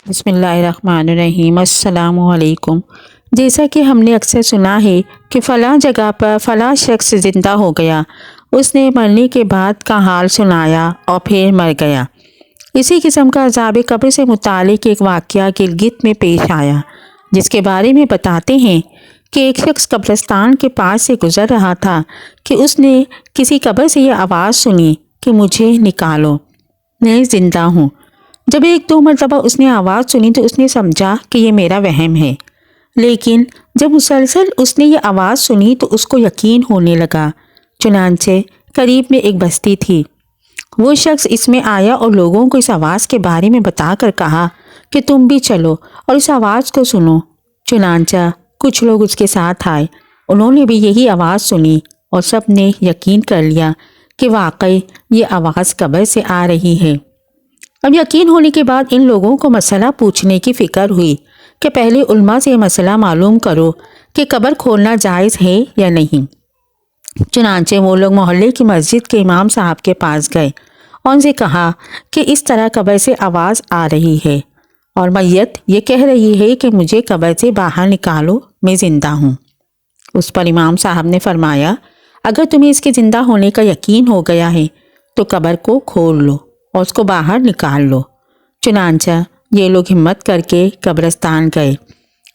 بسم اللہ الرحمن الرحیم۔ السلام علیکم۔ جیسا کہ ہم نے اکثر سنا ہے کہ فلاں جگہ پر فلاں شخص زندہ ہو گیا، اس نے مرنے کے بعد کا حال سنایا اور پھر مر گیا۔ اسی قسم کا عذاب قبر سے متعلق ایک واقعہ گلگت میں پیش آیا، جس کے بارے میں بتاتے ہیں کہ ایک شخص قبرستان کے پاس سے گزر رہا تھا کہ اس نے کسی قبر سے یہ آواز سنی کہ مجھے نکالو، میں زندہ ہوں۔ جب ایک دو مرتبہ اس نے آواز سنی تو اس نے سمجھا کہ یہ میرا وہم ہے، لیکن جب مسلسل اس نے یہ آواز سنی تو اس کو یقین ہونے لگا۔ چنانچہ قریب میں ایک بستی تھی، وہ شخص اس میں آیا اور لوگوں کو اس آواز کے بارے میں بتا کر کہا کہ تم بھی چلو اور اس آواز کو سنو۔ چنانچہ کچھ لوگ اس کے ساتھ آئے، انہوں نے بھی یہی آواز سنی اور سب نے یقین کر لیا کہ واقعی یہ آواز قبر سے آ رہی ہے۔ اب یقین ہونے کے بعد ان لوگوں کو مسئلہ پوچھنے کی فکر ہوئی کہ پہلے علماء سے یہ مسئلہ معلوم کرو کہ قبر کھولنا جائز ہے یا نہیں۔ چنانچہ وہ لوگ محلے کی مسجد کے امام صاحب کے پاس گئے اور ان سے کہا کہ اس طرح قبر سے آواز آ رہی ہے اور میت یہ کہہ رہی ہے کہ مجھے قبر سے باہر نکالو، میں زندہ ہوں۔ اس پر امام صاحب نے فرمایا، اگر تمہیں اس کے زندہ ہونے کا یقین ہو گیا ہے تو قبر کو کھول لو اور اس کو باہر نکال لو۔ چنانچہ یہ لوگ ہمت کر کے قبرستان گئے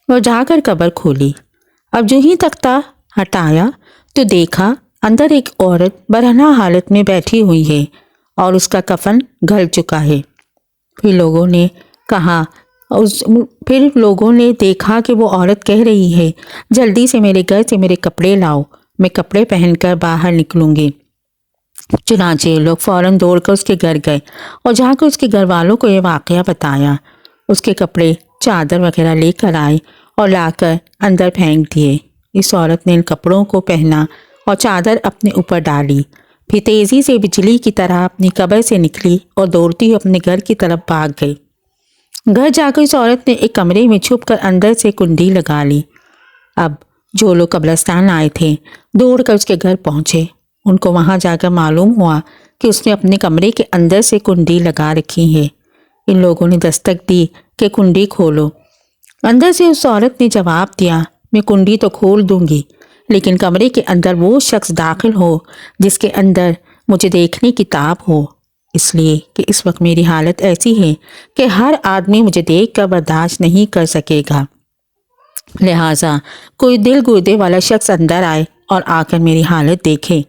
اور جا کر قبر کھولی۔ اب جو ہی تختہ ہٹایا تو دیکھا اندر ایک عورت برہنہ حالت میں بیٹھی ہوئی ہے اور اس کا کفن گل چکا ہے۔ پھر لوگوں نے دیکھا کہ وہ عورت کہہ رہی ہے، جلدی سے میرے گھر سے میرے کپڑے لاؤ، میں کپڑے پہن کر باہر نکلوں گی۔ چنانچہ لوگ فوراً دوڑ کر اس کے گھر گئے اور جا کر اس کے گھر والوں کو یہ واقعہ بتایا۔ اس کے کپڑے، چادر وغیرہ لے کر آئے اور لا کر اندر پھینک دیے۔ اس عورت نے ان کپڑوں کو پہنا اور چادر اپنے اوپر ڈالی، پھر تیزی سے بجلی کی طرح اپنی قبر سے نکلی اور دوڑتی ہوئی اپنے گھر کی طرف بھاگ گئی۔ گھر جا کر اس عورت نے ایک کمرے میں چھپ کر اندر سے کنڈی لگا لی۔ اب جو لوگ قبرستان آئے تھے دوڑ کر اس کے گھر پہنچے، ان کو وہاں جا کر معلوم ہوا کہ اس نے اپنے کمرے کے اندر سے کنڈی لگا رکھی ہے۔ ان لوگوں نے دستک دی کہ کنڈی کھولو۔ اندر سے اس عورت نے جواب دیا، میں کنڈی تو کھول دوں گی، لیکن کمرے کے اندر وہ شخص داخل ہو جس کے اندر مجھے دیکھنے کی تاب ہو، اس لیے کہ اس وقت میری حالت ایسی ہے کہ ہر آدمی مجھے دیکھ کر برداشت نہیں کر سکے گا، لہٰذا کوئی دل گردے والا شخص اندر آئے اور آ کر میری حالت دیکھے۔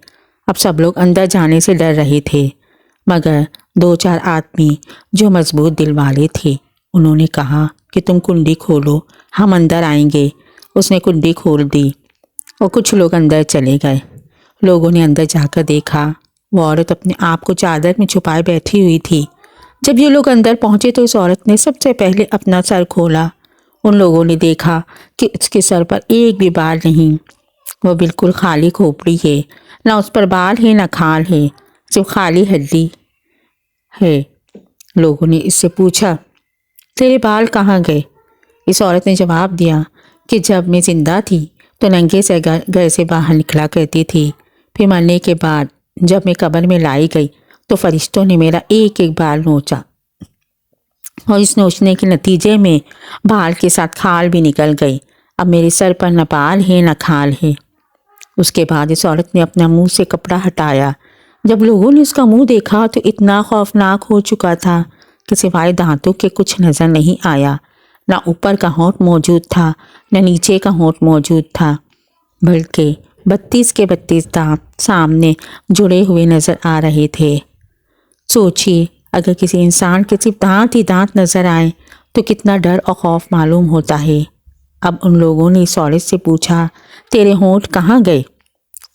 اب سب لوگ اندر جانے سے ڈر رہے تھے، مگر دو چار آدمی جو مضبوط دل والے تھے انہوں نے کہا کہ تم کنڈی کھولو، ہم اندر آئیں گے۔ اس نے کنڈی کھول دی اور کچھ لوگ اندر چلے گئے۔ لوگوں نے اندر جا کر دیکھا وہ عورت اپنے آپ کو چادر میں چھپائے بیٹھی ہوئی تھی۔ جب یہ لوگ اندر پہنچے تو اس عورت نے سب سے پہلے اپنا سر کھولا۔ ان لوگوں نے دیکھا کہ اس کے سر پر ایک بھی بال نہیں، وہ بالکل خالی کھوپڑی ہے، نہ اس پر بال ہے نہ کھال ہے، صرف خالی ہڈی ہے۔ لوگوں نے اس سے پوچھا، تیرے بال کہاں گئے؟ اس عورت نے جواب دیا کہ جب میں زندہ تھی تو ننگے سے گھر سے باہر نکلا کرتی تھی، پھر مرنے کے بعد جب میں قبر میں لائی گئی تو فرشتوں نے میرا ایک ایک بال نوچا اور اس نوچنے کے نتیجے میں بال کے ساتھ کھال بھی نکل گئی۔ اب میرے سر پر نہ بال ہے نہ کھال ہے۔ اس کے بعد اس عورت نے اپنا منہ سے کپڑا ہٹایا۔ جب لوگوں نے اس کا منہ دیکھا تو اتنا خوفناک ہو چکا تھا کہ سوائے دانتوں کے کچھ نظر نہیں آیا، نہ اوپر کا ہونٹ موجود تھا نہ نیچے کا ہونٹ موجود تھا، بلکہ 32 کے 32 دانت سامنے جڑے ہوئے نظر آ رہے تھے۔ سوچیے اگر کسی انسان کے صرف دانت ہی دانت نظر آئے تو کتنا ڈر اور خوف معلوم ہوتا ہے۔ اب ان لوگوں نے اس عورت سے پوچھا، تیرے ہونٹ کہاں گئے؟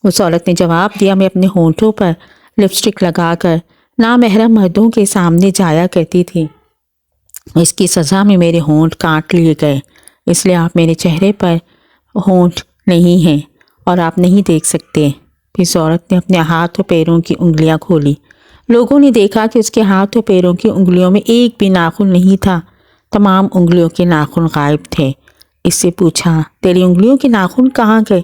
اس عورت نے جواب دیا، میں اپنے ہونٹوں پر لپسٹک لگا کر نامحرم مردوں کے سامنے جایا کرتی تھی، اس کی سزا میں میرے ہونٹ کاٹ لیے گئے، اس لیے آپ میرے چہرے پر ہونٹ نہیں ہیں اور آپ نہیں دیکھ سکتے۔ پھر اس عورت نے اپنے ہاتھ اور پیروں کی انگلیاں کھولی۔ لوگوں نے دیکھا کہ اس کے ہاتھ اور پیروں کی انگلیوں میں ایک بھی ناخن نہیں تھا، تمام انگلیوں کے ناخن غائب تھے۔ اس سے پوچھا، تیری انگلیوں کے ناخن کہاں گئے؟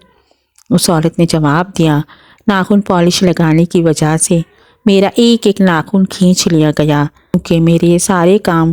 اس عورت نے جواب دیا، ناخن پالش لگانے کی وجہ سے میرا ایک ایک ناخن کھینچ لیا گیا، کیونکہ میرے یہ سارے کام